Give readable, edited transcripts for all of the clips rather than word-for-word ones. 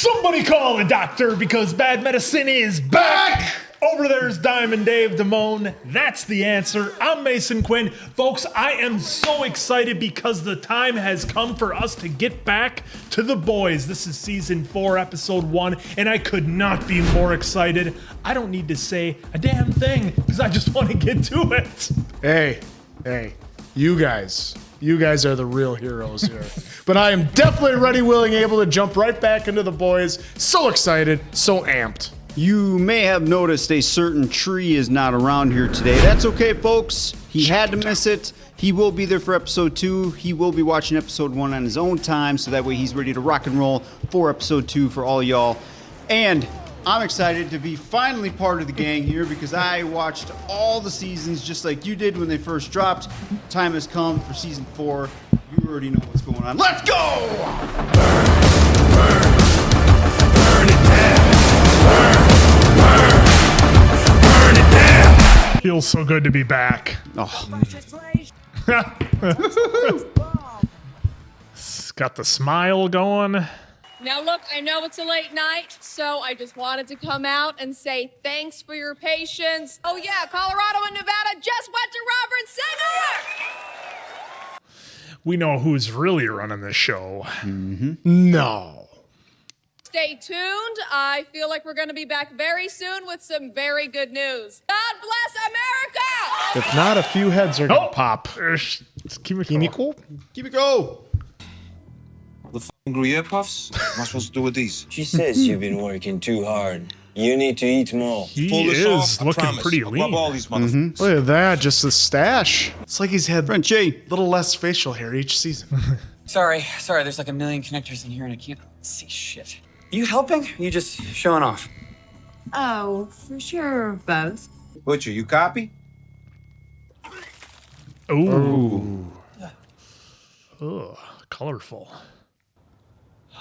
Somebody call a doctor because bad medicine is back! Over there's Diamond Dave Damone. That's the answer. I'm Mason Quinn. Folks, I am so excited because the time has come for us to get back to The Boys. This is season 4, episode 1, and I could not be more excited. I don't need to say a damn thing because I just want to get to it. Hey, you guys are the real heroes here. But I am definitely ready, willing, able to jump right back into The Boys. So excited, so amped. You may have noticed a certain tree is not around here today. That's okay, folks. He had to miss it. He will be there for episode 2. He will be watching episode 1 on his own time, so that way he's ready to rock and roll for episode 2 for all y'all. And I'm excited to be finally part of the gang here because I watched all the seasons just like you did when they first dropped. Time has come for season 4. You already know what's going on. Let's go! Burn it down! Burn it down! Feels so good to be back. Oh. It's got the smile going. Now look, I know it's a late night, so I just wanted to come out and say thanks for your patience. Oh yeah, Colorado and Nevada just went to Robert Center! We know who's really running this show. No. Stay tuned. I feel like we're going to be back very soon with some very good news. God bless America! If not, a few heads are gonna pop. Keep it cool. Keep it go! The f***ing Gruyere puffs? What am I supposed to do with these? She says you've been working too hard. You need to eat more. He Pull this is off, I looking promise. pretty I'll lean. rub all these motherfuckers. Look at that, just a stash. It's like he's had a Frenchie. little less facial hair each season. Sorry, there's like a million connectors in here and I can't see shit. You helping? You just showing off? Oh, for sure, both. Butcher, you copy? Ooh. Ugh, colorful.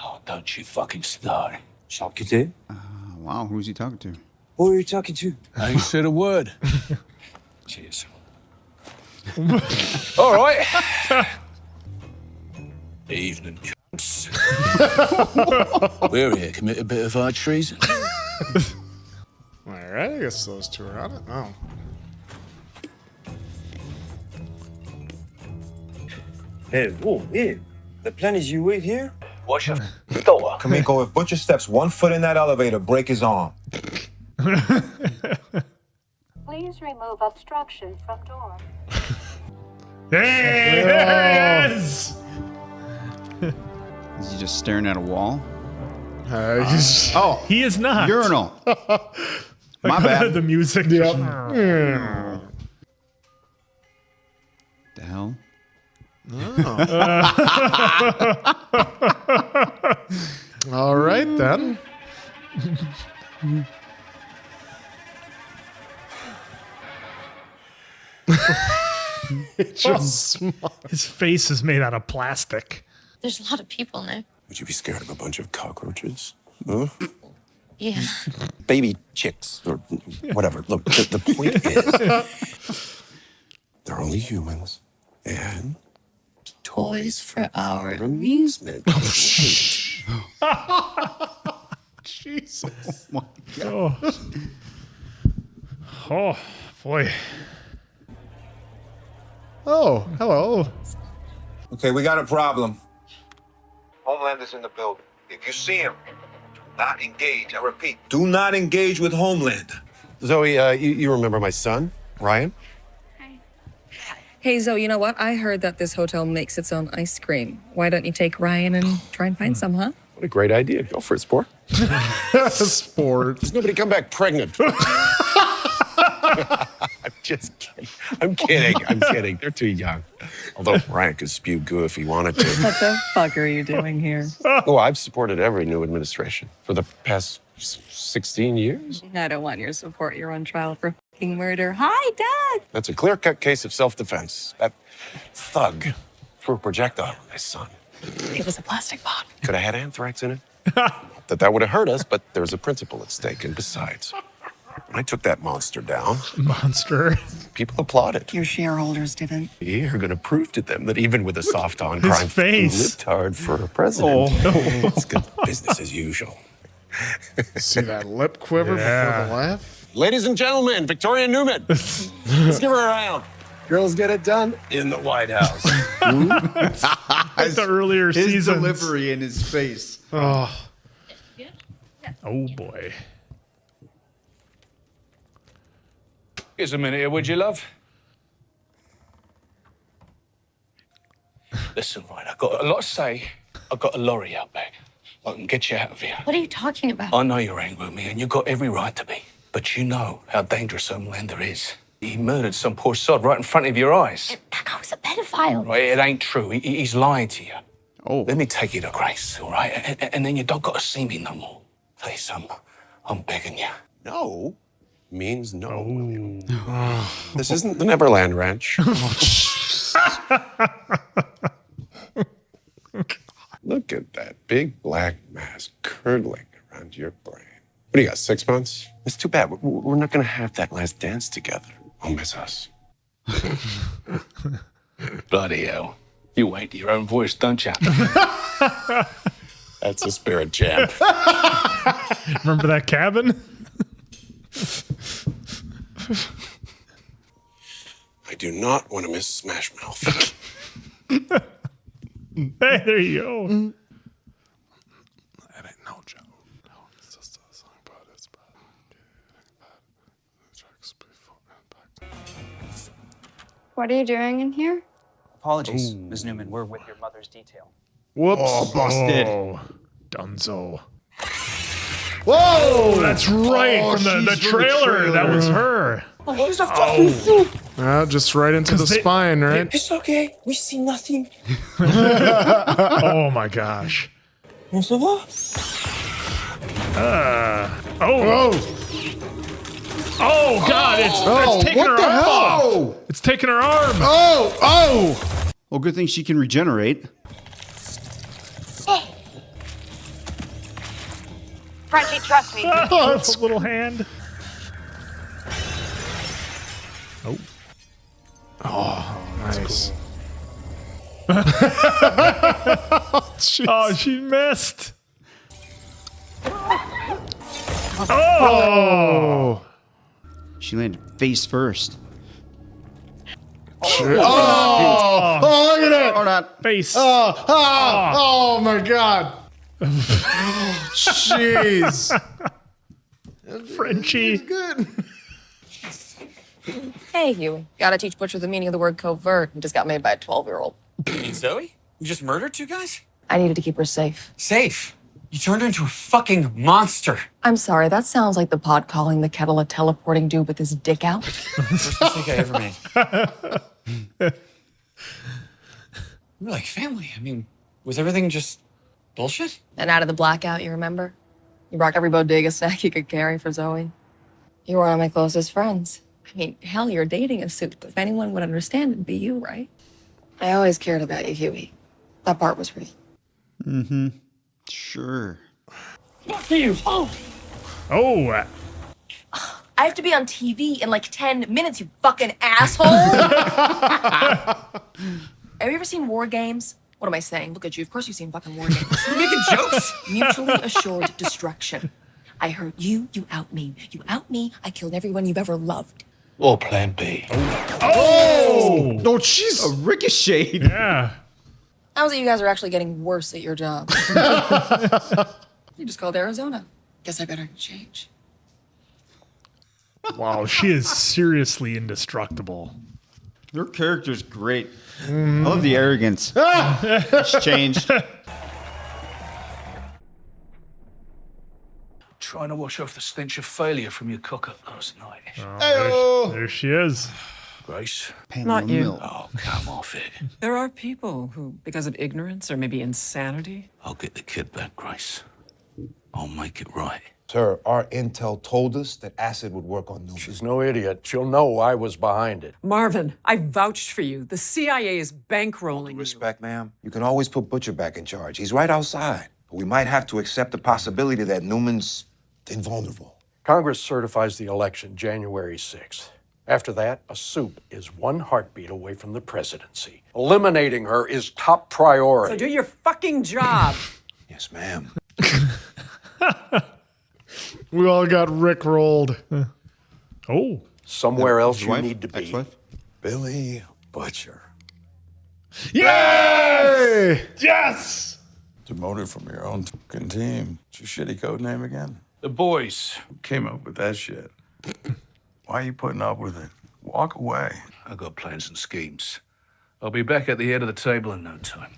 Oh, don't you fucking start. Chute? Wow, who's he talking to? Who are you talking to? I ain't said a word. Cheers. All right. Evening, cunts. We're here to commit a bit of high treason. All right, I guess those two are on it. Oh. Hey, yeah. The plan is you wait here? Watch your door. Kamiko, if Butcher steps 1 foot in that elevator, break his arm. Please remove obstruction from door. Hey, there it is! Is he just staring at a wall? Oh, He is not. Urinal. My bad. The music. yep. The hell? All right then. Just His face is made out of plastic. There's a lot of people, Nick. Would you be scared of a bunch of cockroaches? Huh? Yeah. Baby chicks or whatever. Look, the point is, they're only humans and toys for our amusement. Jesus. Oh, boy. Oh, hello. Okay, we got a problem. Homelander's in the building. If you see him, do not engage. I repeat, do not engage with Homelander. Zoe, you remember my son, Ryan? Hey, Zoe, you know what? I heard that this hotel makes its own ice cream. Why don't you take Ryan and try and find some, huh? What a great idea. Go for it, sport. Sport. Does nobody come back pregnant? I'm just kidding. I'm kidding. They're too young. Although Ryan could spew goo if he wanted to. What the fuck are you doing here? Oh, I've supported every new administration for the past 16 years. I don't want your support. You're on trial for fucking murder. Hi, Dad! That's a clear-cut case of self-defense. That thug threw a projectile at my son. It was a plastic bomb. Could have had anthrax in it. Not that would have hurt us, but there's a principle at stake. And besides, when I took that monster down, people applauded. Your shareholders didn't. You're going to prove to them that even with a soft on His crime, face. you lived hard for a president. Oh, no. It's good business as usual. See that lip quiver before the laugh? Ladies and gentlemen, Victoria Neuman. Let's give her a round. Girls get it done in the White House. Like the earlier His seasons. delivery in his face. Oh, Oh boy. Here's a minute here, would you, love? Listen, right, I've got a lot to say. I've got a lorry out back. I can get you out of here. What are you talking about? I know you're angry with me, and you've got every right to be. But you know how dangerous Homelander is. He murdered some poor sod right in front of your eyes. That guy was a pedophile. Right, it ain't true. He's lying to you. Oh. Let me take you to Grace, all right? And then you don't got to see me no more. Please, I'm begging you. No means no. This isn't the Neverland Ranch. Look at that big black mass curdling around your brain. What do you got, 6 months? It's too bad. We're not going to have that last dance together. I'll miss us. Bloody hell. You wait to your own voice, don't you? That's a spirit jam. Remember that cabin? I do not want to miss Smash Mouth. Hey, there you go. that ain't no joke. No, it's just a song, but it's bad. What are you doing in here? Apologies, Ms. Neuman. We're with your mother's detail. Whoops. Oh, busted. Oh, Dunzo. Whoa, that's right. Oh, from the she's from the trailer. That was trailer. her. Where's the fucking soup? Just right into the spine, right? It's okay. We see nothing. Oh my gosh. Ça va? Oh God! It's taking what her the arm hell? off. It's taking her arm. Oh! Well, good thing she can regenerate. Frenchie, trust me. Oh, it's a little hand. Oh. Oh, nice. Oh, she missed. Oh. She landed face first. Oh, look at it! Or not. Face. Oh my God! Jeez. Frenchie. Good. Hey, Huey. Gotta teach Butcher the meaning of the word covert. It just got made by a 12-year-old. You mean Zoe? You just murdered two guys? I needed to keep her safe. Safe? You turned her into a fucking monster. I'm sorry, that sounds like the pot calling the kettle a teleporting dude with his dick out. First mistake I ever made. We're like family. I mean, was everything just bullshit? And out of the blackout, you remember? You brought every bodega snack you could carry for Zoe. You were one of my closest friends. I mean, hell, you're dating a soup. If anyone would understand, it'd be you, right? I always cared about you, Huey. That part was real. Mm-hmm. Sure. Fuck you. Oh. Oh. I have to be on TV in like 10 minutes, you fucking asshole! Have you ever seen War Games? What am I saying? Look at you. Of course you've seen fucking War Games. You making jokes? Mutually assured destruction. I hurt you, you out me. You out me, I killed everyone you've ever loved. Or plan B. Oh. No, jeez. A ricochet. Yeah. How is it you guys are actually getting worse at your job? You just called Arizona. Guess I better change. Wow, she is seriously indestructible. Her character's great. I love the arrogance. It's changed. Trying to wash off the stench of failure from your cock-up last night. There she is. Grace? Not you. Oh, come off it. There are people who, because of ignorance or maybe insanity. I'll get the kid back, Grace. I'll make it right. Sir, our intel told us that acid would work on Neuman. She's no idiot. She'll know I was behind it. Marvin, I vouched for you. The CIA is bankrolling you. Respect, ma'am. You can always put Butcher back in charge. He's right outside. But we might have to accept the possibility that Newman's invulnerable. Congress certifies the election January 6th. After that, a soup is one heartbeat away from the presidency. Eliminating her is top priority. So do your fucking job. Yes, ma'am. We all got rickrolled. Oh. Somewhere else His you wife? need to be. Ex-wife? Billy Butcher. Yay! Yes! Demoted from your own fucking team. What's your shitty code name again? The boys. Who came up with that shit? Why are you putting up with it? Walk away. I got plans and schemes. I'll be back at the head of the table in no time.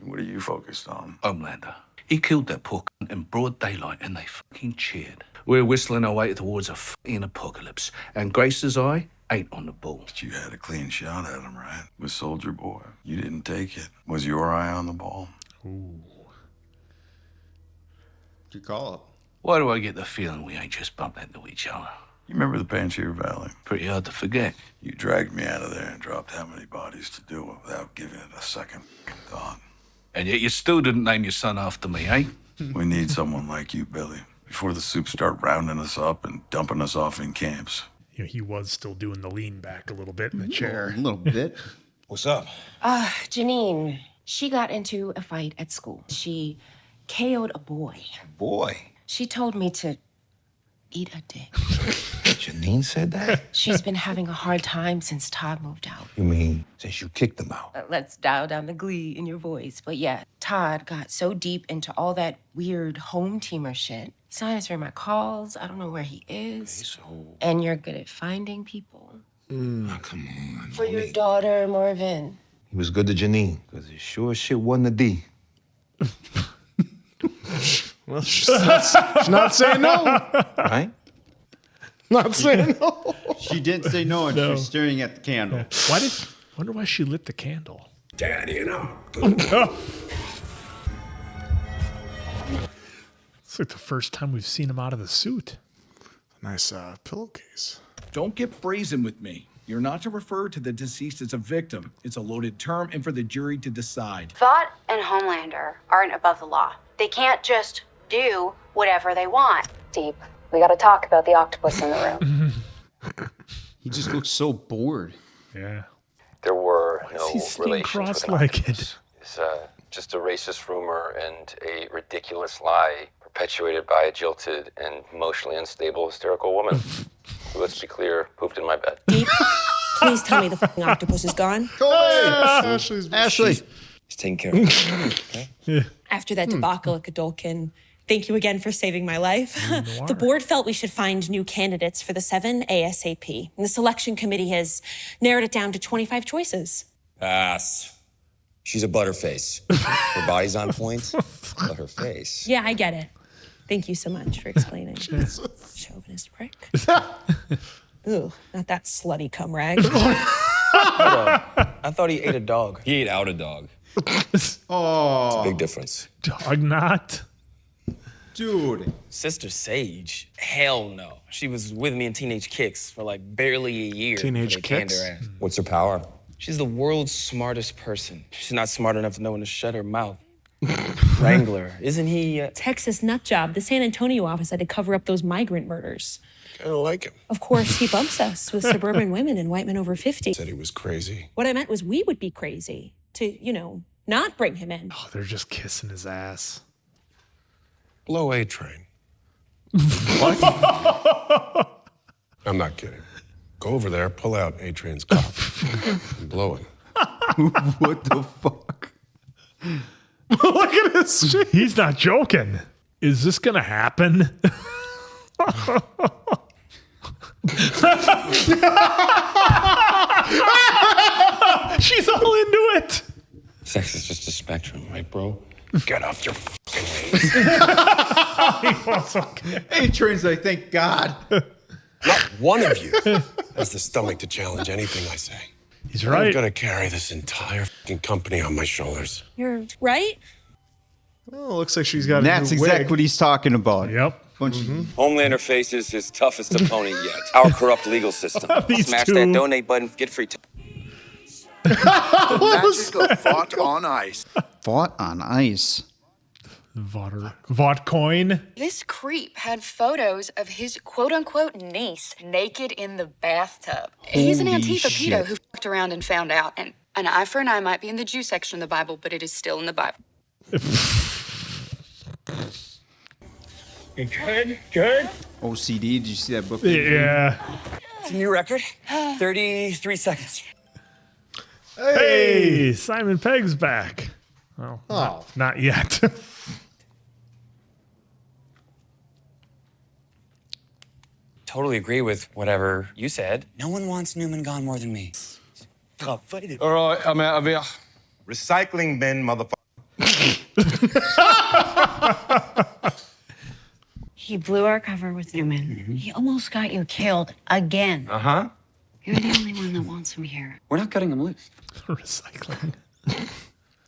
What are you focused on? Homelander. He killed that poor cunt in broad daylight and they fucking cheered. We're whistling our way towards a fucking apocalypse. And Grace's eye ain't on the ball. But you had a clean shot at him, right? With Soldier Boy. You didn't take it. Was your eye on the ball? Ooh. Good call up. Why do I get the feeling we ain't just bumped into each other? You remember the Panchir Valley? Pretty hard to forget. You dragged me out of there and dropped how many bodies to do it without giving it a second thought. And yet you still didn't name your son after me, eh? We need someone like you, Billy, before the soup start rounding us up and dumping us off in camps. You know, he was still doing the lean back a little bit in the chair. A little bit. What's up? Janine, she got into a fight at school. She KO'd a boy. Boy. She told me to eat a dick. Janine said that? She's been having a hard time since Todd moved out. You mean since you kicked them out? Let's dial down the glee in your voice. But yeah, Todd got so deep into all that weird home teamer shit. He's not answering my calls. I don't know where he is. And you're good at finding people. Oh, come on. For your daughter, Marvin. He was good to Janine, because it sure as shit wasn't a D. Well, she's not saying no. Right? Not saying no. She didn't say no, and she was staring at the candle. Wonder why she lit the candle. Daddy and I. It's like the first time we've seen him out of the suit. Nice pillowcase. Don't get brazen with me. You're not to refer to the deceased as a victim. It's a loaded term and for the jury to decide. Vought and Homelander aren't above the law. They can't just do whatever they want. Deep. We gotta talk about the octopus in the room. He just looks so bored. Yeah. There were no Is he staying relations with an cross-legged? octopus. It's just a racist rumor and a ridiculous lie perpetuated by a jilted and emotionally unstable hysterical woman who, let's be clear, pooped in my bed. Deep, please tell me the fucking octopus is gone. Go away! Ashley. He's taking care of it. Okay? After that debacle at Godolkin, thank you again for saving my life. The board felt we should find new candidates for the 7 ASAP. And the selection committee has narrowed it down to 25 choices. Pass. She's a butterface. Her body's on point, but her face. Yeah, I get it. Thank you so much for explaining. Chauvinist prick. Ooh, not that slutty cum rag. I thought he ate a dog. He ate out a dog. Oh. It's a big difference. Dog not. Dude. Sister Sage? Hell no. She was with me in Teenage Kicks for like barely a year. Teenage before they canned Kicks? her ass. What's her power? She's the world's smartest person. She's not smart enough to know when to shut her mouth. Wrangler. Isn't he? Texas nut job. The San Antonio office had to cover up those migrant murders. Kind of like him. Of course, he bumps us with suburban women and white men over 50. Said he was crazy. What I meant was we would be crazy to, not bring him in. Oh, they're just kissing his ass. Blow A train. What? I'm not kidding. Go over there, pull out A train's cock, and blow it. What the fuck? Look at this shit. He's not joking. Is this gonna happen? She's all into it. Sex is just a spectrum, right, bro? Get off your fucking A-Train's like, thank God. Not one of you has the stomach to challenge anything I say. He's I'm right. gonna carry this entire fucking company on my shoulders. You're right. Well, looks like she's got a That's new exactly wig. what he's talking about. Yep. Homelander faces his toughest opponent yet. Our corrupt legal system. These Smash two. that donate button, get free. Magic of fought on ice. Fought on ice. Votcoin. This creep had photos of his quote-unquote niece naked in the bathtub. He's an Holy Antifa shit. pedo who fucked around and found out. And an eye for an eye might be in the Jew section of the Bible, but it is still in the Bible. Good. OCD, did you see that book? Yeah. It's a new record. 33 seconds. Hey, Simon Pegg's back. Well, not yet. Totally agree with whatever you said. No one wants Neuman gone more than me. All right, I'm out of here. Recycling bin, motherfucker. He blew our cover with Neuman. He almost got you killed again. Uh-huh. You're the only one that wants him here. We're not cutting him loose. Recycling.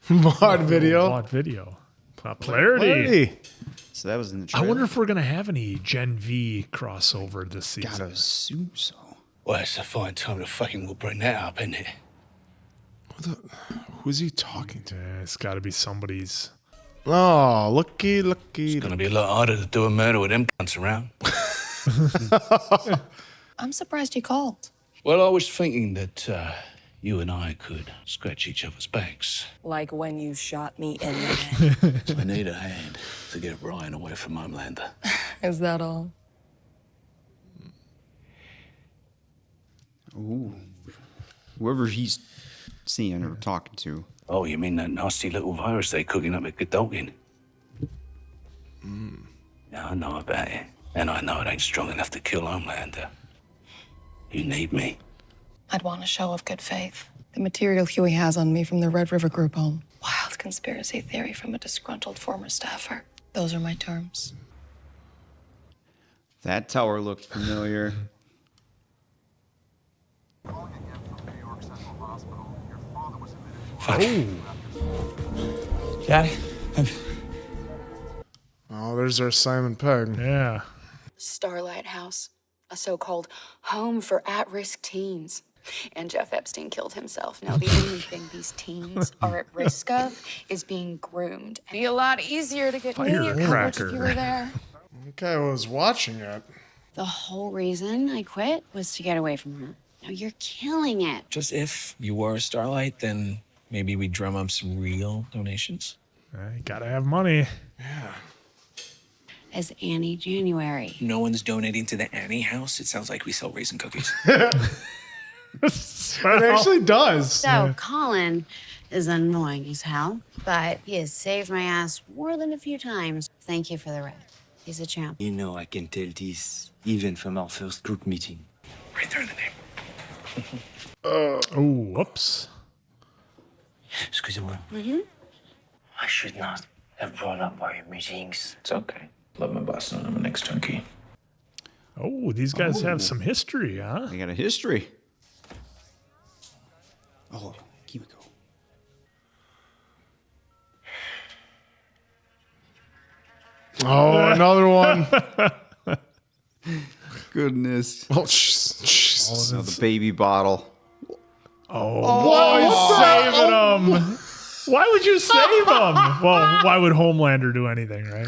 VOD video. VOD video. Popularity. So that was in the I trailer. wonder if we're going to have any Gen V crossover this season. Gotta assume so. Well, it's a fine time to fucking will bring that up, isn't it? Who's he talking to? Yeah, it's got to be somebody's. Oh, looky. It's gonna be a lot harder to do a murder with them cunts around. I'm surprised he called. Well, I was thinking that you and I could scratch each other's backs. Like when you shot me in the head. I need a hand to get Ryan away from Homelander. Is that all? Ooh. Whoever he's seeing or talking to. Oh, you mean that nasty little virus they cooking up at Godolphin? Yeah, I know about it. And I know it ain't strong enough to kill Homelander. You need me. I'd want a show of good faith. The material Huey has on me from the Red River Group home. Wild conspiracy theory from a disgruntled former staffer. Those are my terms. That tower looked familiar. Got it. Oh, there's our Simon Pegg. Yeah. Starlight House, a so-called home for at-risk teens. And Jeff Epstein killed himself. Now, the only thing these teens are at risk of is being groomed. It'd be a lot easier to get media coverage if you were there. Okay, I was watching it. The whole reason I quit was to get away from her. Now you're killing it. Just if you were a Starlight, then maybe we drum up some real donations. You gotta have money. Yeah. As Annie January. No one's donating to the Annie house. It sounds like we sell raisin cookies. It actually does. So Colin is annoying as hell, but he has saved my ass more than a few times. Thank you for the ride. He's a champ. You know, I can tell this even from our first group meeting. Right there in the name. Oh, whoops. Excusez-moi. I should not have brought up our meetings. It's okay. Let my boss know I'm the next turnkey. Oh, these guys have some history, huh? They got a history. Oh, Kimiko. Oh, another one. Goodness. Oh, Jesus. Now the baby bottle. Oh, boy, saving them. Why would you save them? Well, why would Homelander do anything, right?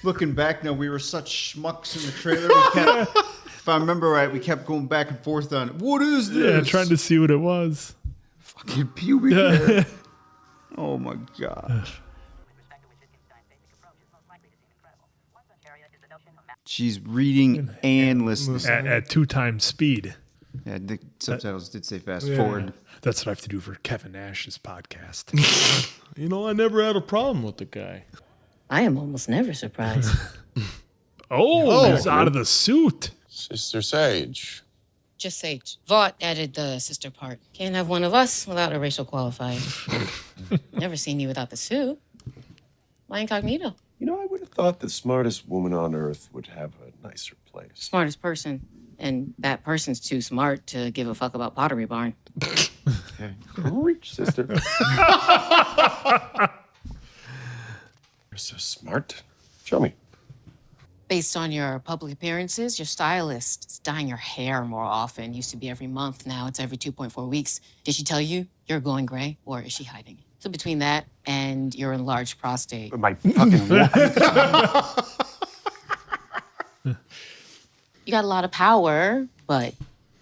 Looking back now, we were such schmucks in the trailer. We kept, if I remember right, we kept going back and forth on, what is this? Yeah, trying to see what it was. Fucking pubic hair. Oh my gosh. She's reading and listening. At 2 times speed. Yeah, the subtitles did say fast forward. That's what I have to do for Kevin Nash's podcast. You know, I never had a problem with the guy. I am almost never surprised. He's out of the suit. Sister Sage. Just Sage. Vought added the sister part. Can't have one of us without a racial qualifier. Never seen you without the suit. Why incognito? You know, I would have thought the smartest woman on earth would have a nicer place. Smartest person. And that person's too smart to give a fuck about Pottery Barn. Okay. Preach, sister. You're so smart. Show me. Based on your public appearances, your stylist is dyeing your hair more often. Used to be every month. Now it's every 2.4 weeks. Did she tell you you're going gray, or is she hiding? So between that and your enlarged prostate. My fucking what? You got a lot of power, but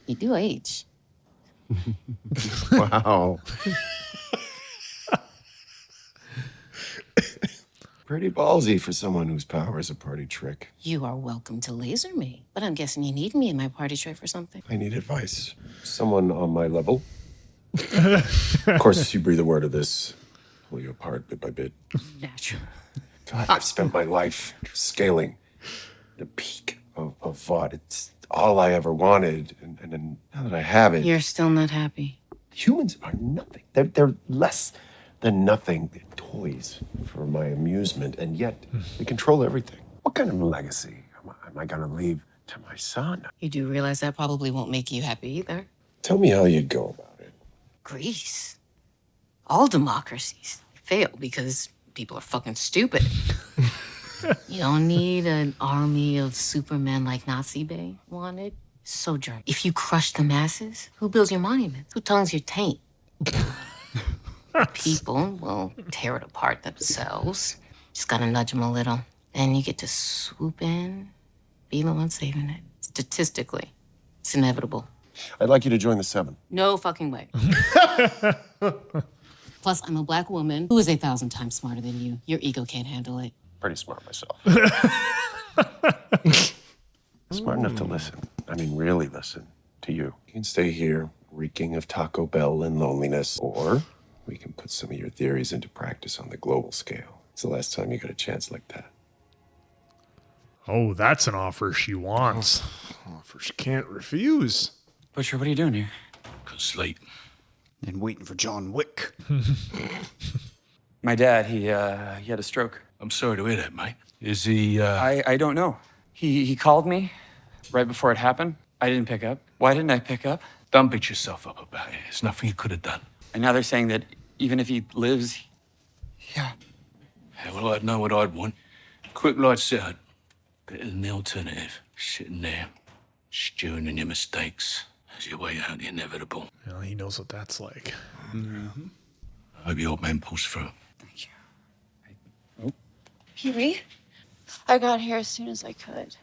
you do age. Wow. Pretty ballsy for someone whose power is a party trick. You are welcome to laser me, but I'm guessing you need me in my party trick for something. I need advice. Someone on my level. Of course, you breathe a word of this. Pull you apart bit by bit. Natural. God, I've spent my life scaling the peak of VOD. It's all I ever wanted. And now that I have it, You're still not happy. humans are nothing. They're less than nothing. They're toys for my amusement, and yet they control everything. What kind of legacy am I going to leave to my son? You do realize that probably won't make you happy either. Tell me how you'd go about it. Greece. All democracies fail because people are fucking stupid. You don't need an army of supermen like Nazi Bay wanted. Sojourn. If you crush the masses, who builds your monuments? Who tongues your taint? People will tear it apart themselves. Just gotta nudge them a little. And you get to swoop in, be the one saving it. Statistically, it's inevitable. I'd like you to join the 7. No fucking way. Plus, I'm a black woman who is 1,000 times smarter than you. Your ego can't handle it. Pretty smart myself. Smart enough to listen. I mean, really listen to you. You can stay here, reeking of Taco Bell and loneliness, or we can put some of your theories into practice on the global scale. It's the last time you got a chance like that. Oh, that's an offer she wants. Offer she can't refuse. Butcher, what are you doing here? Consolidating. And waiting for John Wick. My dad, he had a stroke. I'm sorry to hear that, mate. Is he, I don't know. He called me right before it happened. I didn't pick up. Why didn't I pick up? Don't beat yourself up about it. There's nothing you could have done. And now they're saying that even if he lives, Yeah, well, I'd know what I'd want. Quick lights out. Better than the alternative. Sitting there, stewing in your mistakes as you wait out the inevitable. Well, he knows what that's like. I hope your old man pulls through. Huey, I got here as soon as I could.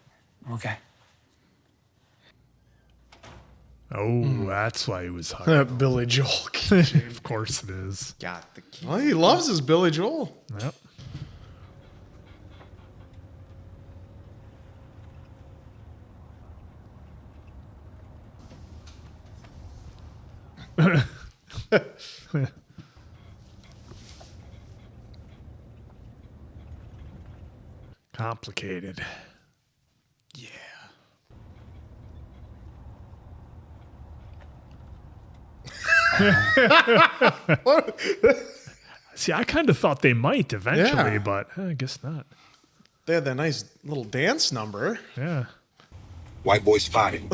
Okay. Oh, that's why he was hungry. Billy Joel. Of course it is. Got the key. Well, he loves his Billy Joel. Yep. Complicated. See, I kind of thought they might eventually, Yeah. but I guess not. They had that nice little dance number. Yeah. White boy spotted.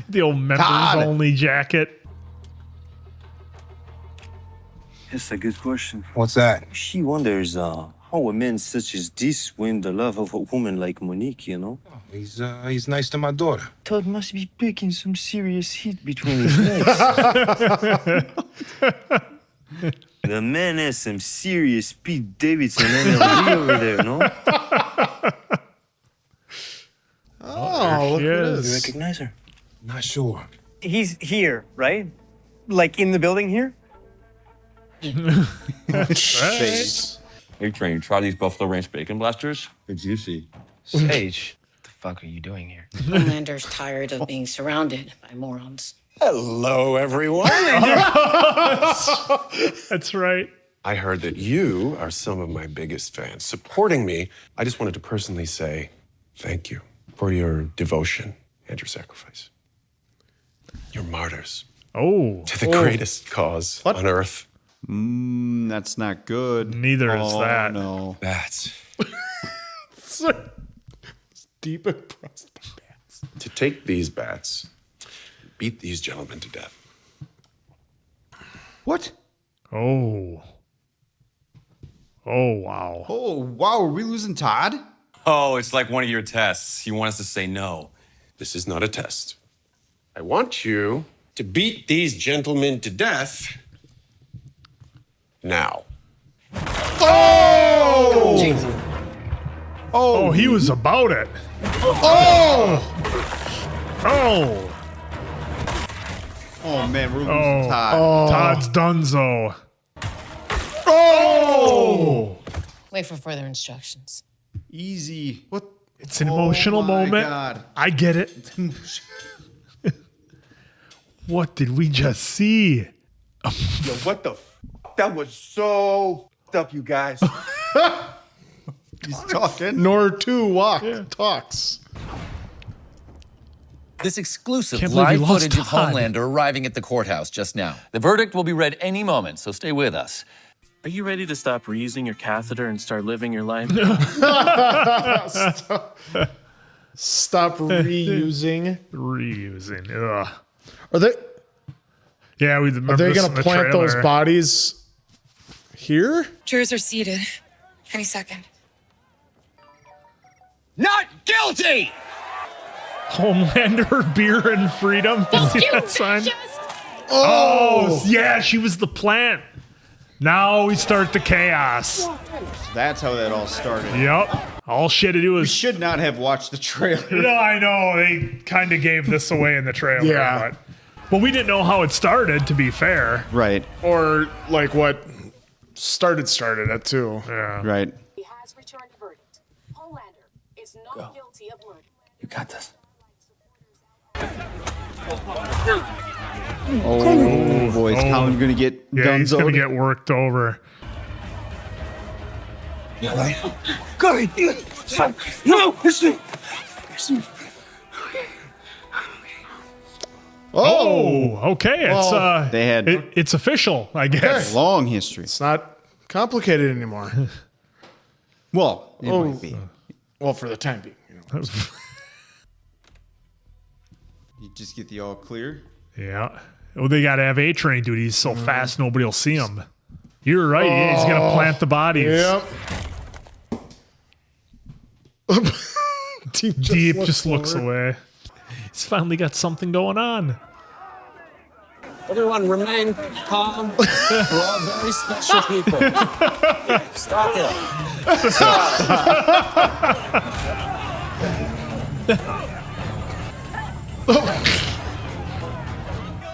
The old members only jacket. That's a good question. What's that? She wonders how a man such as this win the love of a woman like Monique, you know? He's nice to my daughter. Todd must be picking some serious heat between his legs. The man has some serious Pete Davidson NLP over there, no? Oh, look she at is. You this. recognize her? Not sure. He's here, right? Like in the building here? Jeez. Hey, Train, try these Buffalo Ranch Bacon Blasters. They're juicy. Sage, what the fuck are you doing here? Homelander's tired of being surrounded by morons. Hello, everyone. That's right. I heard that you are some of my biggest fans. Supporting me, I just wanted to personally say thank you for your devotion and your sacrifice. You're martyrs Oh. to the greatest cause on earth. That's not good. Neither is that. No. Bats. Deep impressed by bats. To take these bats, beat these gentlemen to death. What? Oh. Oh, wow. Oh, wow. Are we losing Todd? Oh, it's like one of your tests. You want us to say no. This is not a test. I want you to beat these gentlemen to death now. Oh! Oh, he was about it. Oh! Oh. Oh, man. We're losing Oh. Todd. Todd's donezo. Oh! Wait for further instructions. Easy. What? It's an emotional moment. God. I get it. What did we just see? Yo, what the that was so up, you guys. He's talking. Nor two talks. This exclusive Can't believe live we lost footage of Todd. Homelander arriving at the courthouse just now. The verdict will be read any moment, so stay with us. Are you ready to stop reusing your catheter and start living your life? Stop reusing. Reusing. Ugh. Are they? Yeah, we Are remember they this going in to the plant those trailer. bodies here? Jurors are seated. Any second. Not guilty! Homelander, beer and freedom. You see that sign? Oh, yeah, she was the plant. Now we start the chaos. That's how that all started. Yep. All she had to do We was. should not have watched the trailer. No, I know. They kind of gave this away in the trailer. Yeah. But we didn't know how it started, to be fair. Right. Or like what started at two. Yeah. Right. He has returned a verdict. Homelander is not guilty of murder. You got this. Oh, boy, is Colin going to get Yeah, he's going to gunzoed? get worked over. Curry! No! Listen! Oh, okay. It's They had it's official, I guess. long history. It's not complicated anymore. Well, it might be. Well, for the time being. You know. You just get the all clear. Yeah. Well, they got to have A-train duties so fast nobody will see him. You're right. Yeah, he's going to plant the bodies. Yep. Deep just looks away. He's finally got something going on. Everyone remain calm. We're all very special people. Stop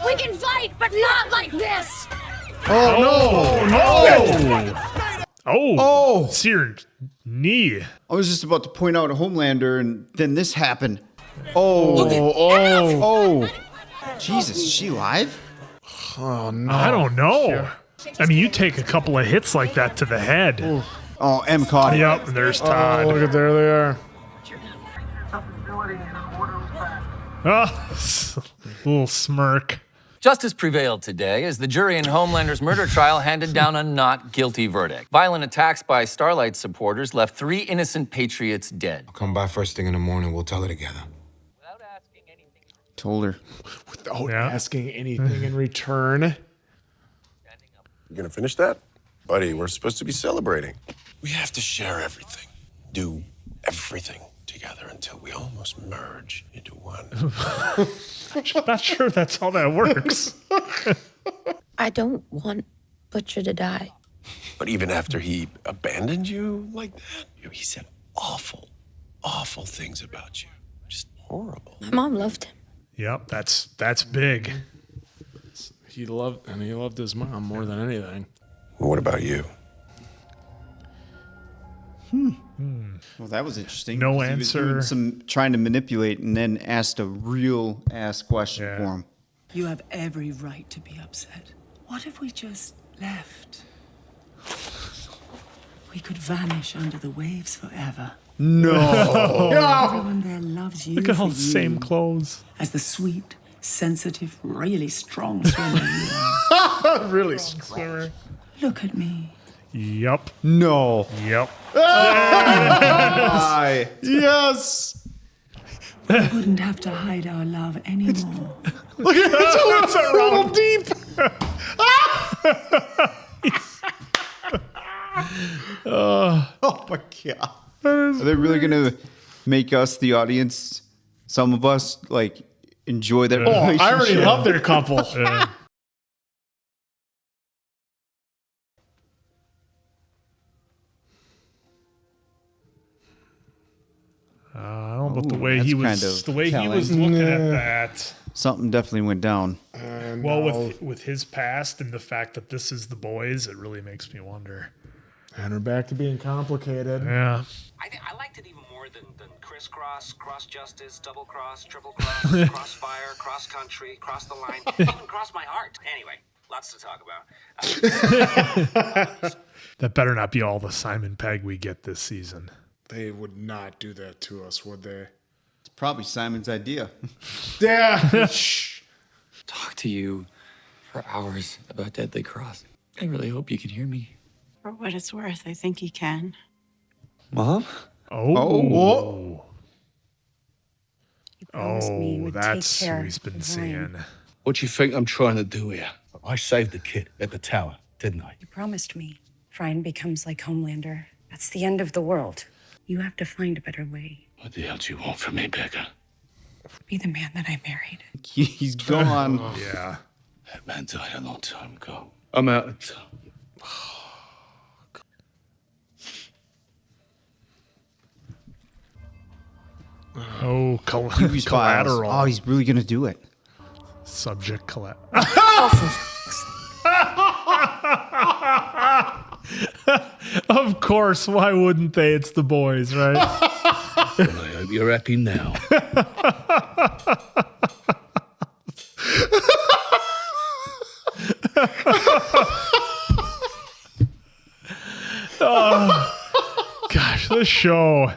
We can fight, but not like this. Oh, it's your knee. I was just about to point out a Homelander, and then this happened. Oh. Jesus, is she live? Oh, no. I don't know. I mean, you take a couple of hits like that to the head. Oh, M caught it. Yep, there's Todd. Oh, look at there they are. Oh, little smirk. Justice prevailed today as the jury in Homelander's murder trial handed down a not guilty verdict. Violent attacks by Starlight supporters left 3 innocent patriots dead. Come by first thing in the morning. We'll tell it together. Told her. Without asking anything in return. You gonna finish that? Buddy, we're supposed to be celebrating. We have to share everything. Do everything together until we almost merge into one. Not sure that's how that works. I don't want Butcher to die. But even after he abandoned you like that, he said awful, awful things about you. Just horrible. My mom loved him. Yep, that's big. He loved his mom more than anything. What about you? Well, that was interesting. No He was answer. doing some trying to manipulate and then asked a real ass question for him. You have every right to be upset. What if we just left? We could vanish under the waves forever. No. Everyone there loves you. Look at all for the same you clothes. as the sweet, sensitive, really strong swimmer you are. Really strong. Look at me. Yep. No. Yep. Yes. We wouldn't have to hide our love anymore. Look at it. It's a little deep. Oh my god. Are they really gonna make us, the audience, some of us, like enjoy that relationship? I already love their couple. I don't know about the way that's he was. kind of The way he telling. was looking at that. Something definitely went down. Well, with his past and the fact that this is the boys, it really makes me wonder. And we're back to being complicated. Yeah. I liked it even more than crisscross, cross justice, double cross, triple cross, crossfire, cross country, cross the line, even cross my heart. Anyway, lots to talk about. That better not be all the Simon Pegg we get this season. They would not do that to us, would they? It's probably Simon's idea. Yeah. Talk to you for hours about Deadly Cross. I really hope you can hear me. For what it's worth, I think he can. Mom? Oh. promised me you would that's take care who he's been of seeing. Ryan. What you think I'm trying to do here? I saved the kid at the tower, didn't I? You promised me. If Ryan becomes like Homelander, that's the end of the world. You have to find a better way. What the hell do you want from me, Becca? Be the man that I married. He's gone. Yeah. That man died a long time ago. I'm out of time. Oh, Huey's collateral. Files. Oh, he's really gonna do it. Subject collateral. Of course, why wouldn't they? It's the boys, right? Well, I hope you're happy now. Oh, gosh, this show.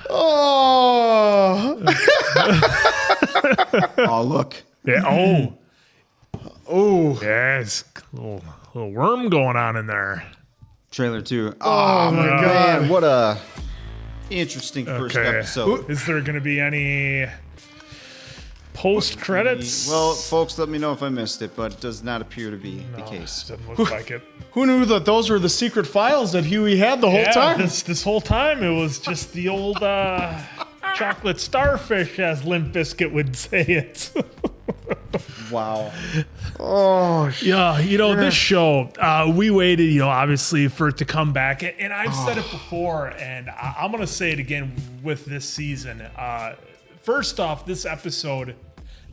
Oh. Oh, look. Yeah. Oh. Oh. Yes. Little worm going on in there. Trailer 2. Oh, my God. Man, what a interesting first episode. Is there going to be any post credits? Well, folks, let me know if I missed it, but it does not appear to be the case. Doesn't look like it. Who knew that those were the secret files that Huey had the whole time? This whole time it was just the old chocolate starfish, as Limp Bizkit would say it. Wow. Oh, yeah. This show, we waited, obviously for it to come back. And I've said it before, and I'm going to say it again with this season. First off, this episode,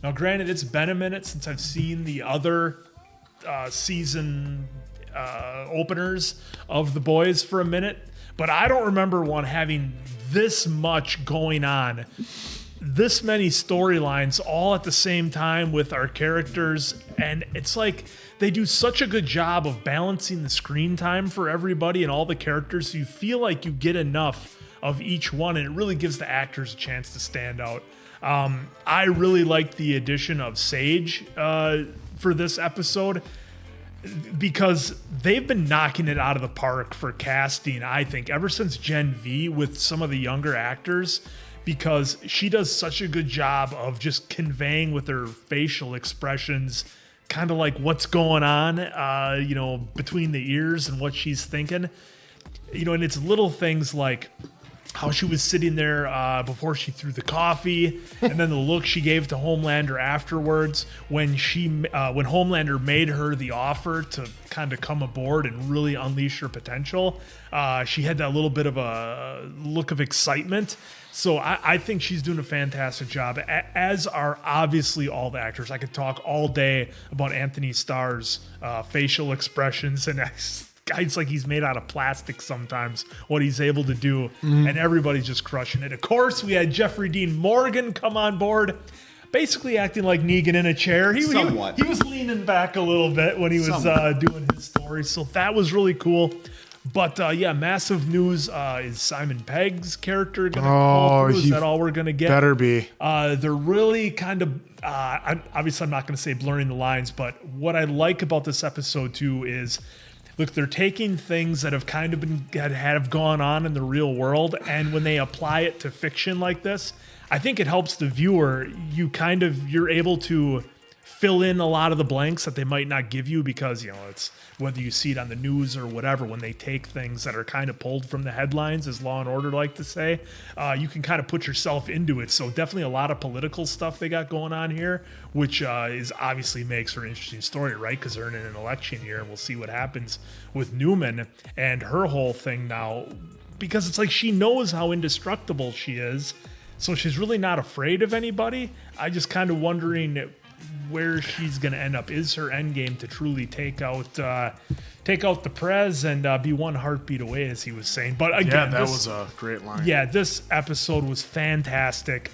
now granted, it's been a minute since I've seen the other season openers of The Boys for a minute, but I don't remember one having this much going on, this many storylines all at the same time with our characters, and it's like they do such a good job of balancing the screen time for everybody and all the characters, so you feel like you get enough of each one, and it really gives the actors a chance to stand out. I really liked the addition of Sage for this episode, because they've been knocking it out of the park for casting, I think, ever since Gen V with some of the younger actors, because she does such a good job of just conveying with her facial expressions kind of like what's going on, between the ears and what she's thinking. And it's little things like how she was sitting there before she threw the coffee, and then the look she gave to Homelander afterwards when Homelander made her the offer to kind of come aboard and really unleash her potential. She had that little bit of a look of excitement. So I think she's doing a fantastic job, as are obviously all the actors. I could talk all day about Antony Starr's facial expressions, and it's like he's made out of plastic sometimes, what he's able to do, and everybody's just crushing it. Of course, we had Jeffrey Dean Morgan come on board, basically acting like Negan in a chair. He was leaning back a little bit when he was doing his story, so that was really cool. But massive news is Simon Pegg's character going to pull through? Is that all we're going to get? Better be. They're really kind of, obviously I'm not going to say blurring the lines, but what I like about this episode too is, look, they're taking things that have kind of have gone on in the real world, and when they apply it to fiction like this, I think it helps the viewer. You're able to fill in a lot of the blanks that they might not give you, because it's whether you see it on the news or whatever, when they take things that are kind of pulled from the headlines, as Law and Order like to say, you can kind of put yourself into it. So definitely a lot of political stuff they got going on here, which is obviously makes for an interesting story, right? Because they're in an election year, and we'll see what happens with Neuman and her whole thing now, because it's like she knows how indestructible she is, so she's really not afraid of anybody. I just kind of wondering where she's going to end up. Is her end game to truly take out the Prez and be one heartbeat away, as he was saying. But again, that was a great line. Yeah, this episode was fantastic.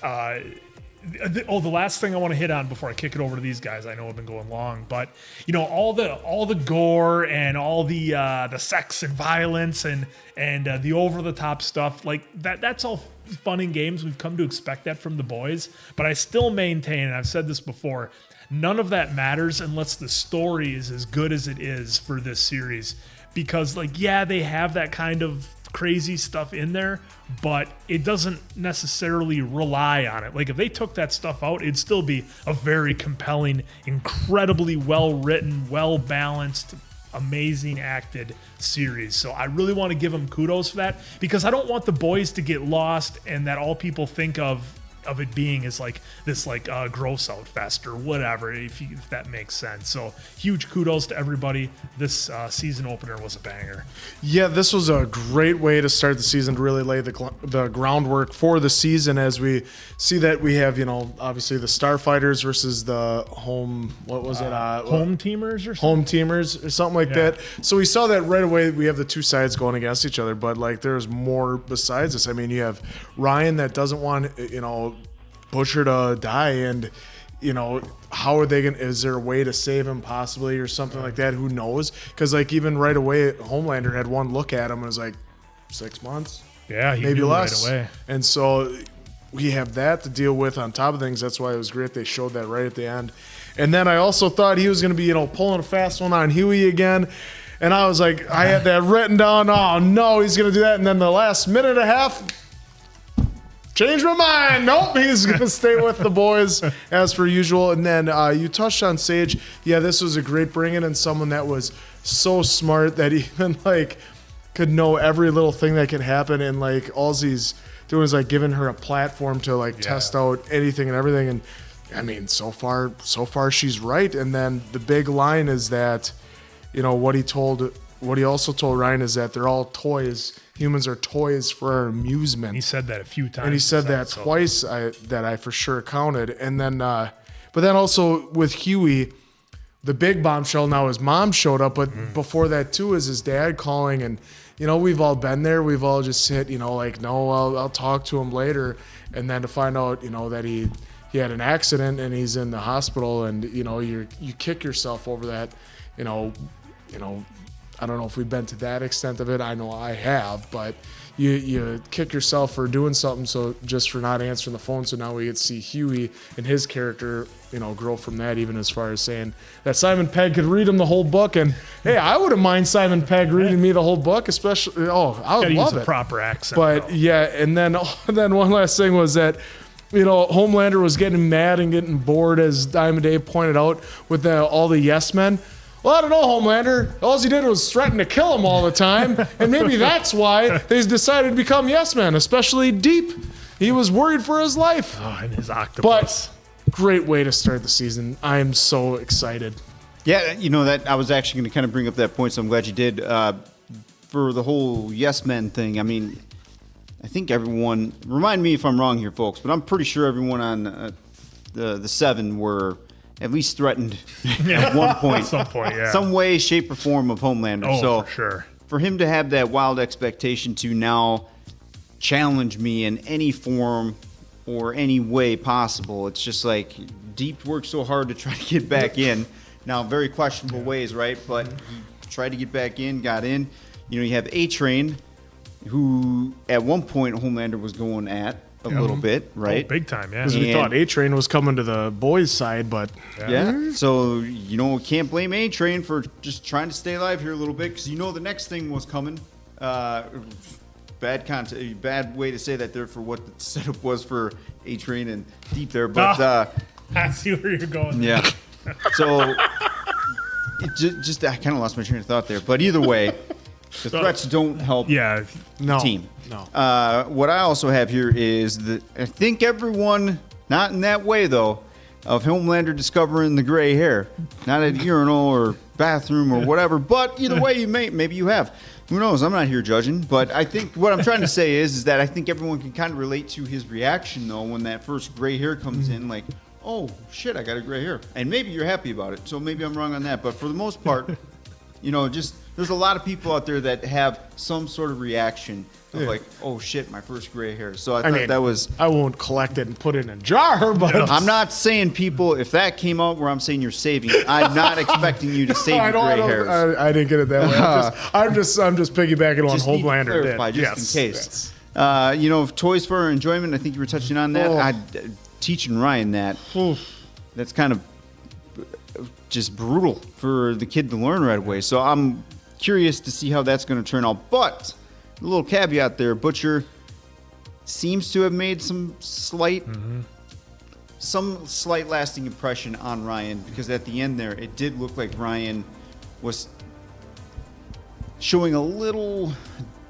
The last thing I want to hit on before I kick it over to these guys, I know I've been going long, but all the gore and all the sex and violence and the over the top stuff, like that's all fun and games. We've come to expect that from the boys, but I still maintain, and I've said this before, none of that matters unless the story is as good as it is for this series, because they have that kind of crazy stuff in there, but it doesn't necessarily rely on it. Like if they took that stuff out, it'd still be a very compelling, incredibly well written, well balanced, amazing acted series. So I really want to give them kudos for that, because I don't want the boys to get lost and that all people think of it being is this gross out fest or whatever, if that makes sense. So huge kudos to everybody. This season opener was a banger. Yeah, this was a great way to start the season, to really lay the groundwork for the season, as we see that we have, obviously the Starfighters versus the home teamers or something like that. So we saw that right away. We have the two sides going against each other, but there's more besides this. I mean, you have Ryan that doesn't want, Butcher to die, and how are they gonna, is there a way to save him possibly or something like that? Who knows? Because even right away, Homelander had one look at him and was like, 6 months, he maybe knew less, right away. And so we have that to deal with on top of things. That's why it was great they showed that right at the end. And then I also thought he was going to be pulling a fast one on Huey again, and I was like, I had that written down. Oh no, he's going to do that. And then the last minute and a half, changed my mind. Nope, he's going to stay with the boys as per usual. And then you touched on Sage. Yeah, this was a great bringing in someone that was so smart that even could know every little thing that could happen. And all he's doing is giving her a platform to test out anything and everything. And I mean, so far she's right. And then the big line is that, what he also told Ryan is that they're all toys. Humans are toys for our amusement. He said that a few times. And he said that twice, that I for sure counted. And then, but then also with Huey, the big bombshell now, his mom showed up. But before that too is his dad calling. And, we've all been there. We've all just said, no, I'll talk to him later. And then to find out, that he had an accident and he's in the hospital, and, you kick yourself over that, I don't know if we've been to that extent of it. I know I have, but you kick yourself for doing something, so just for not answering the phone. So now we get to see Huey and his character, grow from that, even as far as saying that Simon Pegg could read him the whole book. And hey, I wouldn't mind Simon Pegg reading me the whole book, especially. I would love use it. A proper accent. But though. Yeah, and then one last thing was that, Homelander was getting mad and getting bored, as Diamond Dave pointed out, with all the yes men. Well, I don't know, Homelander. All he did was threaten to kill him all the time. And maybe that's why they decided to become yes men, especially Deep. He was worried for his life. Oh, and his octopus. But great way to start the season. I am so excited. Yeah, that I was actually going to kind of bring up that point, so I'm glad you did. For the whole yes men thing, I mean, I think everyone, remind me if I'm wrong here, folks, but I'm pretty sure everyone on the Seven were at least threatened at one point. At some point, yeah. Some way, shape, or form of Homelander. Oh, so for sure. For him to have that wild expectation to now challenge me in any form or any way possible, it's just Deep worked so hard to try to get back in. Now, very questionable ways, right? But he tried to get back in, got in. You have A-Train, who at one point Homelander was going at a little bit, right? Oh, big time, yeah. Because we thought A-Train was coming to the boys' side, but... Yeah, so, can't blame A-Train for just trying to stay alive here a little bit, because the next thing was coming. Bad way to say that there for what the setup was for A-Train and Deep there, but... I see where you're going. Yeah. So, I kind of lost my train of thought there, but either way... The threats don't help the team. No. What I also have here is that I think everyone, not in that way though, of Homelander discovering the gray hair. Not at a urinal or bathroom or whatever, but either way, maybe you have. Who knows? I'm not here judging, but I think what I'm trying to say is that I think everyone can kind of relate to his reaction though when that first gray hair comes in, like, oh shit, I got a gray hair. And maybe you're happy about it, so maybe I'm wrong on that. But for the most part, just there's a lot of people out there that have some sort of reaction of like, oh shit, my first gray hair. So I thought that was. I won't collect it and put it in a jar, but I'm not saying people. If that came out where I'm saying you're saving it, I'm not expecting you to save your gray hairs. I didn't get it that way. I'm just piggybacking on Just need to Homelander clarify, did. just in case. Toys for our enjoyment. I think you were touching on that. Teaching Ryan that's kind of just brutal for the kid to learn right away. So I'm curious to see how that's going to turn out. But a little caveat there, Butcher seems to have made some slight lasting impression on Ryan, because at the end there, it did look like Ryan was showing a little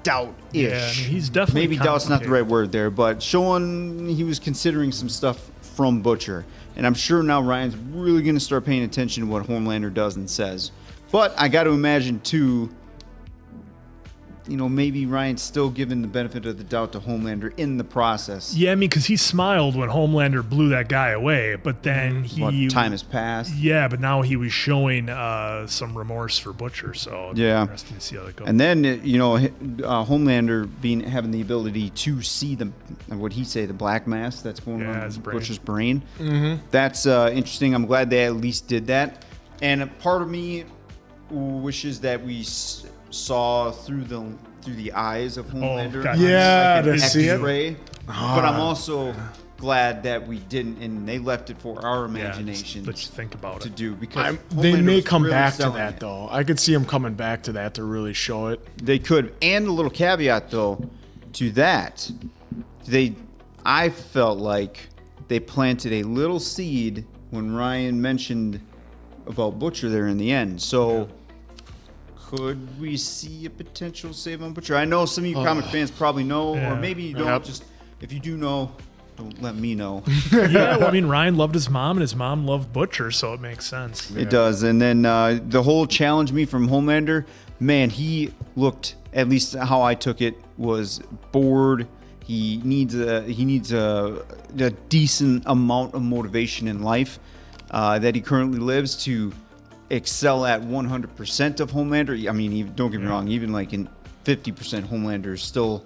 doubt-ish. Yeah, he's definitely maybe doubt's not the right word there, but showing he was considering some stuff from Butcher. And I'm sure now Ryan's really going to start paying attention to what Homelander does and says. But I got to imagine, too, maybe Ryan's still giving the benefit of the doubt to Homelander in the process. Yeah, because he smiled when Homelander blew that guy away, but then time has passed. Yeah, but now he was showing some remorse for Butcher, so it'll be interesting to see how that goes. And then, Homelander having the ability to see the black mass that's going on in Butcher's brain. That's interesting. I'm glad they at least did that. And a part of me wishes that we saw through the eyes of Homelander. To see it. But I'm also glad that we didn't, and they left it for our imaginations. Let's think about to it. do, because they may come really back to that though. I could see them coming back to that to really show it. They could, and a little caveat though to that, I felt like they planted a little seed when Ryan mentioned about Butcher there in the end. So. Could we see a potential save on Butcher? I know some of you comic fans probably know, or maybe you don't. Just if you do know, don't let me know. Ryan loved his mom, and his mom loved Butcher, so it makes sense. It does. And then the whole challenge me from Homelander, man, he looked, at least how I took it, was bored. He needs a decent amount of motivation in life that he currently lives to excel at 100% of Homelander. I mean, don't get me wrong, even like in 50%, Homelander is still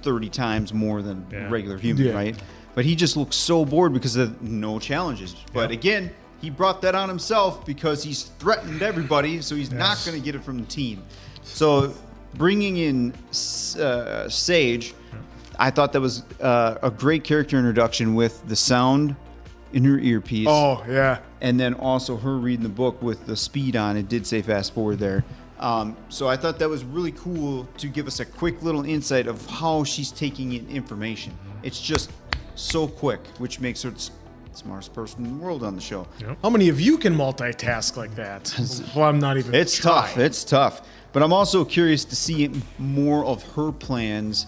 30 times more than a regular human, right? But he just looks so bored because of no challenges. But again, he brought that on himself because he's threatened everybody, so he's not going to get it from the team. So bringing in Sage, I thought that was a great character introduction with the sound in her earpiece. Oh, yeah. And then also her reading the book with the speed on. It did say fast forward there. So I thought that was really cool to give us a quick little insight of how she's taking in information. It's just so quick, which makes her the smartest person in the world on the show. How many of you can multitask like that? Well, I'm not even It's tough. It's tough. But I'm also curious to see more of her plans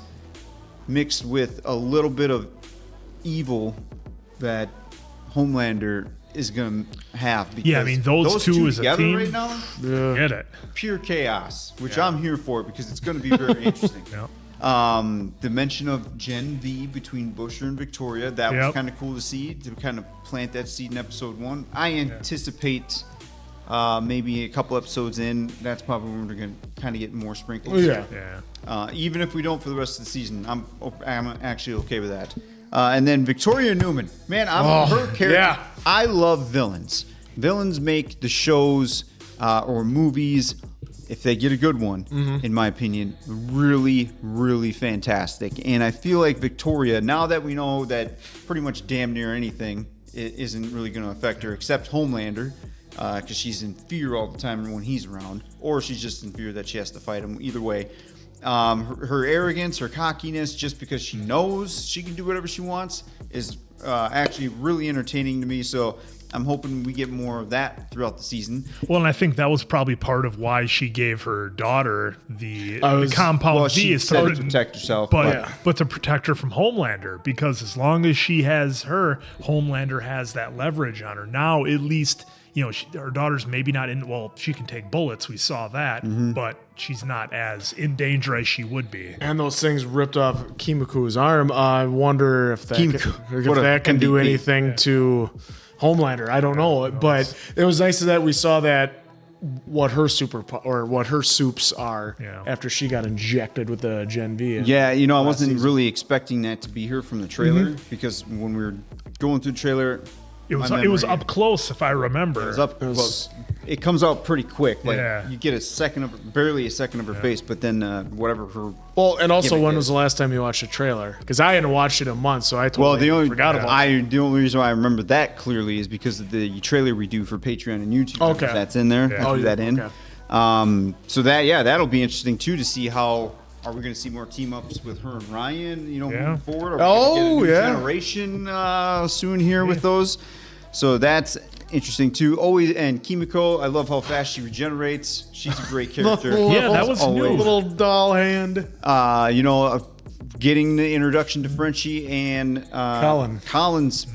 mixed with a little bit of evil that Homelander is going to have. Because those two as a together team, right now, get it. Pure chaos, which I'm here for because it's going to be very interesting. The mention of Gen V between Butcher and Victoria, that was kind of cool to see, to kind of plant that seed in episode 1. I anticipate maybe a couple episodes in, that's probably when we're going to kind of get more sprinkles. Even if we don't for the rest of the season, I'm actually okay with that. And then Victoria Neuman. Man, her character. Yeah. I love villains. Villains make the shows or movies, if they get a good one, in my opinion, really, really fantastic. And I feel like Victoria, now that we know that pretty much damn near anything isn't really going to affect her except Homelander, because she's in fear all the time when he's around, or she's just in fear that she has to fight him. Either way. Her arrogance, her cockiness, just because she knows she can do whatever she wants, is actually really entertaining to me. So I'm hoping we get more of that throughout the season. Well, and I think that was probably part of why she gave her daughter the compound V, is to protect herself, but to protect her from Homelander, because as long as she has her, Homelander has that leverage on her. Now, at least her daughter's maybe not in. Well, she can take bullets. We saw that, but she's not as in danger as she would be. And those things ripped off Kimiko's arm. I wonder if that can do anything to Homelander. I don't know, but it was nice that we saw that. What her soups are after she got injected with the Gen V. Yeah, I wasn't really expecting that to be her from the trailer because when we were going through the trailer, it was up close if I remember. It was up close. It comes out pretty quick. Like you get barely a second of her face, but then whatever her. Well, and also when was the last time you watched a trailer? Because I hadn't watched it in a month, so I totally forgot about it. The only reason why I remember that clearly is because of the trailer we do for Patreon and YouTube. Okay, that's in there. Yeah. I threw that in. Okay. So that'll be interesting too to see how. Are we going to see more team ups with her and Ryan? Moving forward. Are we gonna get a new generation soon here with those. So that's interesting too. Always, and Kimiko, I love how fast she regenerates. She's a great character. That was new. Little doll hand. Getting the introduction to Frenchie and Colin's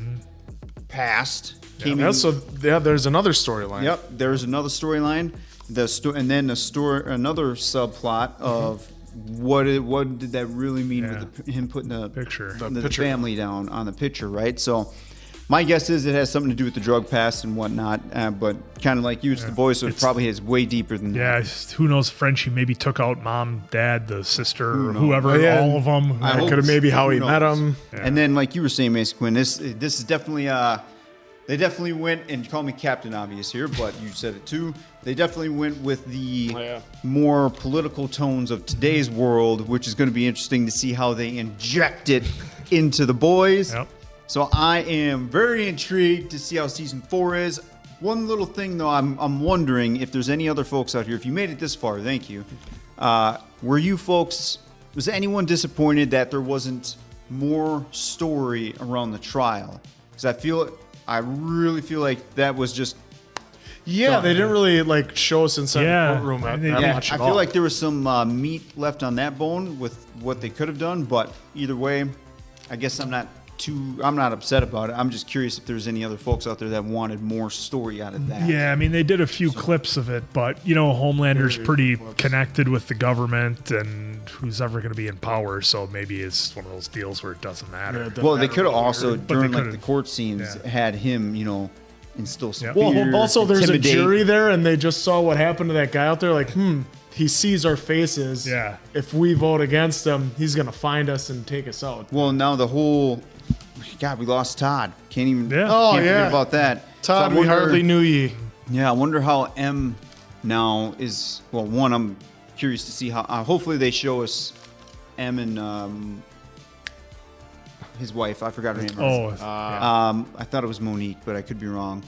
past. There's another storyline. Yep, there's another storyline. And then another subplot of what did that really mean with him putting the family down on the picture, right? So. My guess is it has something to do with the drug pass and whatnot, but kind of like you, it's the boys, so it probably is way deeper than that. Yeah, who knows? Frenchie maybe took out mom, dad, the sister, or whoever, all of them. That could have maybe how he met him. Yeah. And then, like you were saying, Mason Quinn, this is definitely they definitely went, and call me Captain Obvious here, but you said it too. They definitely went with the more political tones of today's world, which is going to be interesting to see how they inject it into the boys. Yep. So I am very intrigued to see how season 4 is. One little thing though, I'm wondering if there's any other folks out here. If you made it this far, thank you. Was anyone disappointed that there wasn't more story around the trial? Because I really feel like that was just. Yeah, they didn't really show us inside the courtroom that much at all. I feel like there was some meat left on that bone with what they could have done, but either way, I guess I'm not upset about it. I'm just curious if there's any other folks out there that wanted more story out of that. Yeah, I mean, they did a few clips of it, but, Homelander's pretty connected with the government and who's ever going to be in power, so maybe it's one of those deals where it doesn't matter. Well, they could have also, during the court scenes, had him, instill some fear. Well, also there's a jury there, and they just saw what happened to that guy out there, he sees our faces. Yeah. If we vote against him, he's going to find us and take us out. Well, now the whole... God, we lost Todd. Can't forget about that. Todd, we hardly knew ye. Yeah, I wonder how M now is. Well, one, I'm curious to see how. Hopefully, they show us M and his wife. I forgot her name. I thought it was Monique, but I could be wrong.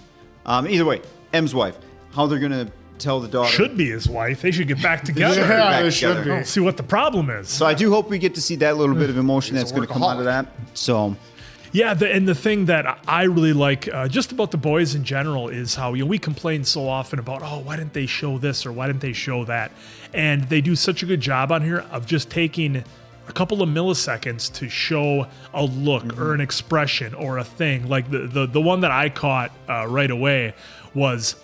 Either way, M's wife. How they're gonna tell the daughter? Should be his wife. They should get back together. They should be. See what the problem is. So I do hope we get to see that little bit of emotion that's going to come out of that. So. Yeah, and the thing that I really like just about the boys in general is how we complain so often about, why didn't they show this or why didn't they show that? And they do such a good job on here of just taking a couple of milliseconds to show a look or an expression or a thing. Like the one that I caught right away was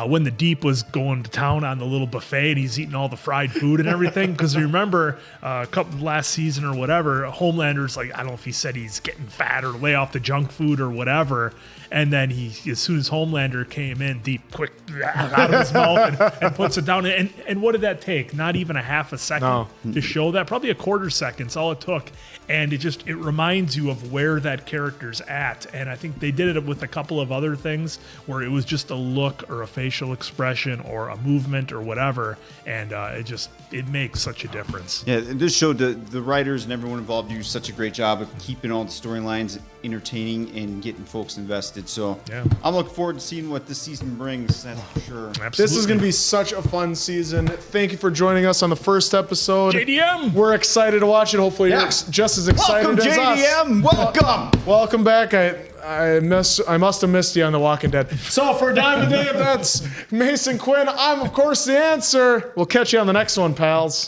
when the Deep was going to town on the little buffet and he's eating all the fried food and everything. Because remember, a couple last season or whatever, Homelander's like, I don't know if he said he's getting fat or lay off the junk food or whatever. And then as soon as Homelander came in, Deep quick out of his mouth and puts it down. And what did that take? Not even a half a second to show that. Probably a quarter second's all it took. And it reminds you of where that character's at. And I think they did it with a couple of other things where it was just a look or a facial expression or a movement or whatever. And it makes such a difference. Yeah, this showed the writers and everyone involved do such a great job of keeping all the storylines entertaining and getting folks invested. So I'm looking forward to seeing what this season brings. That's for sure. Absolutely. This is going to be such a fun season. Thank you for joining us on the first episode. JDM! We're excited to watch it. Hopefully you're just as excited as JDM. us. Welcome! Welcome back. I must have missed you on The Walking Dead. So for Diamond Dave, that's Mason Quinn. I'm, of course, the answer. We'll catch you on the next one, pals.